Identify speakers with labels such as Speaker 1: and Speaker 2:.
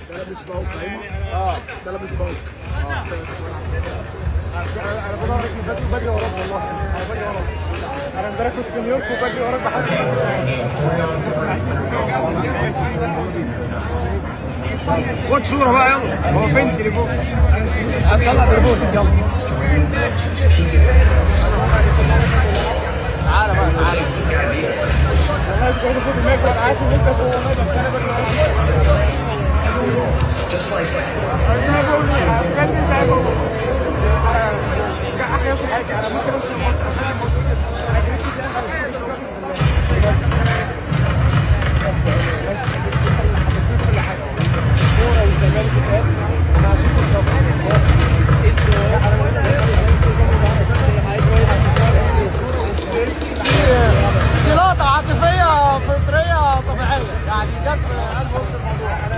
Speaker 1: ده لابس باوك فاهمه؟ ده لابس باوك. انا بجري وراك والله، انا بجري وراك. انا امبارح كنت في نيويورك وبجري وراك بحد.
Speaker 2: خد صورة بقى يلا. هو فين التليفون؟
Speaker 1: هطلع تليفونك يلا. تعالى بقى تعالى. والله كنت المفروض الميك اب عارف ان انت جوه بس انا بجري وراك. انا مش عارف اقول ايه، بجد مش عارف اقول ايه. احيانا في حياتي انا ممكن امشي الماتش عشان الماتش انا جريت كده كل حاجه كوره والزمالك كده انا هشوف الصبر دي لقطه عاطفيه فطريه طبيعيه يعني جت في قلب وسط الموضوع. انا